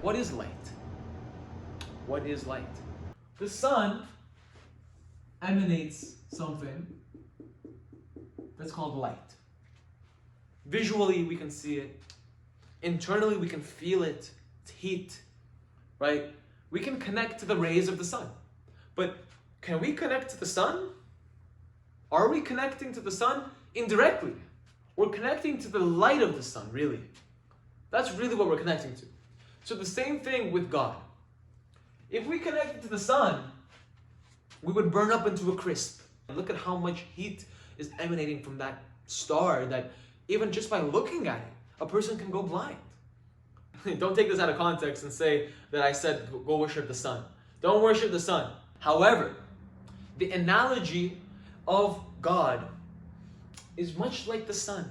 What is light? What is light? The sun emanates something that's called light. Visually, we can see it. Internally, we can feel it. It's heat, right? We can connect to the rays of the sun. But can we connect to the sun? Are we connecting to the sun? Indirectly. We're connecting to the light of the sun, really. That's really what we're connecting to. So the same thing with God. If we connected to the sun, we would burn up into a crisp. Look at how much heat is emanating from that star that even just by looking at it, a person can go blind. Don't take this out of context and say that I said go worship the sun. Don't worship the sun. However, the analogy of God is much like the sun.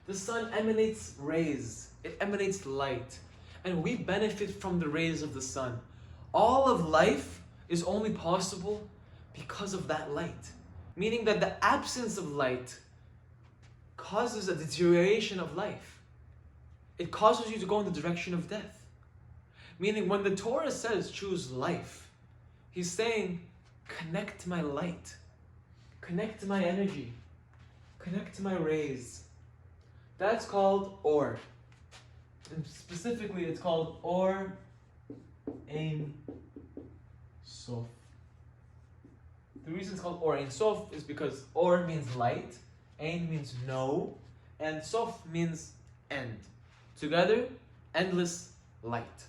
The sun emanates rays. It emanates light. And we benefit from the rays of the sun. All of life is only possible because of that light. Meaning that the absence of light causes a deterioration of life. It causes you to go in the direction of death. Meaning when the Torah says choose life, he's saying connect to my light. Connect to my energy. Connect to my rays. That's called or. And specifically it's called or Ein Sof. The reason it's called or Ein Sof is because or means light, Ein means no, and Sof means end. Together, endless light.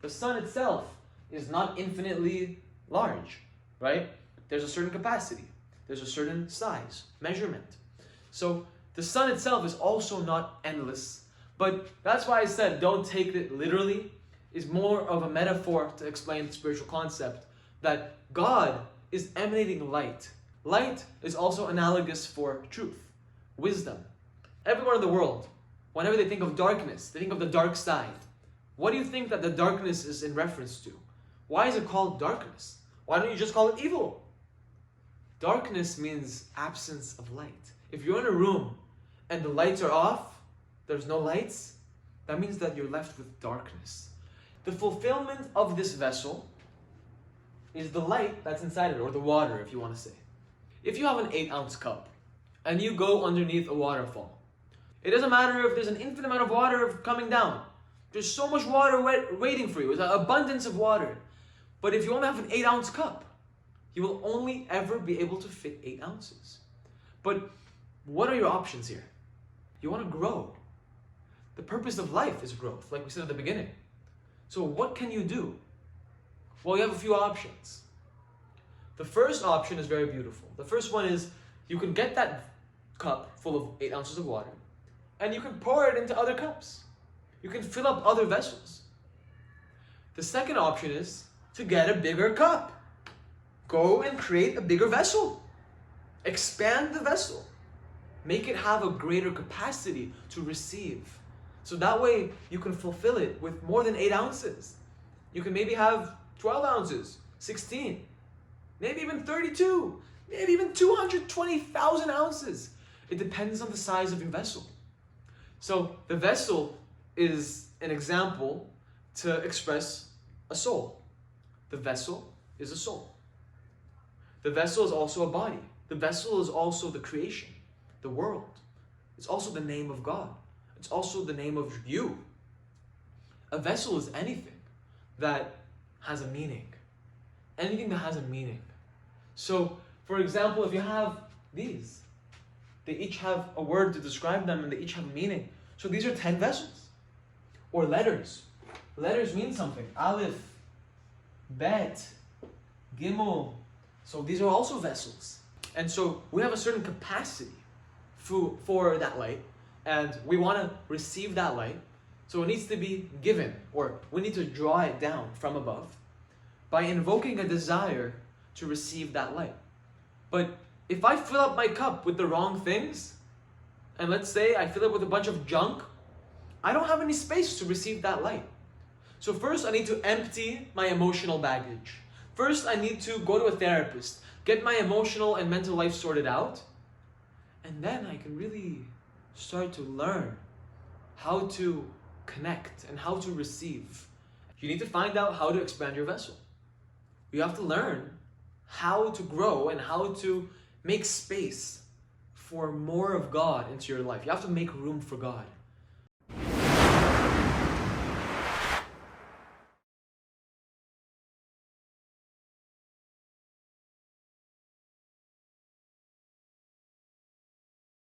The sun itself is not infinitely large, right? There's a certain capacity. There's a certain size, measurement. So the sun itself is also not endless. But that's why I said don't take it literally. It's more of a metaphor to explain the spiritual concept that God is emanating light. Light is also analogous for truth, wisdom. Everyone in the world, whenever they think of darkness, they think of the dark side. What do you think that the darkness is in reference to? Why is it called darkness? Why don't you just call it evil? Darkness means absence of light. If you're in a room and the lights are off, there's no lights, that means that you're left with darkness. The fulfillment of this vessel is the light that's inside it, or the water, if you want to say. If you have an 8-ounce cup and you go underneath a waterfall, it doesn't matter if there's an infinite amount of water coming down. There's so much water waiting for you. There's an abundance of water. But if you only have an 8-ounce cup, you will only ever be able to fit 8 ounces. But what are your options here? You want to grow. The purpose of life is growth, like we said at the beginning. So what can you do? Well, you have a few options. The first option is very beautiful. The first one is you can get that cup full of 8 ounces of water and you can pour it into other cups. You can fill up other vessels. The second option is to get a bigger cup. Go and create a bigger vessel. Expand the vessel. Make it have a greater capacity to receive. So that way you can fulfill it with more than 8 ounces. You can maybe have 12 ounces, 16, maybe even 32, maybe even 220,000 ounces. It depends on the size of your vessel. So the vessel is an example to express a soul. The vessel is a soul. The vessel is also a body. The vessel is also the creation, the world. It's also the name of God. It's also the name of you. A vessel is anything that has a meaning. Anything that has a meaning. So, for example, if you have these, they each have a word to describe them and they each have a meaning. So these are 10 vessels. Or letters. Letters mean something. Aleph, Bet, Gimel. So these are also vessels. And so we have a certain capacity for that light. And we want to receive that light. So it needs to be given, or we need to draw it down from above by invoking a desire to receive that light. But if I fill up my cup with the wrong things, and let's say I fill it with a bunch of junk, I don't have any space to receive that light. So first I need to empty my emotional baggage. First I need to go to a therapist, get my emotional and mental life sorted out, and then I can really start to learn how to connect and how to receive You need to find out how to expand your vessel. You have to learn how to grow and how to make space for more of God into your life. You have to make room for God.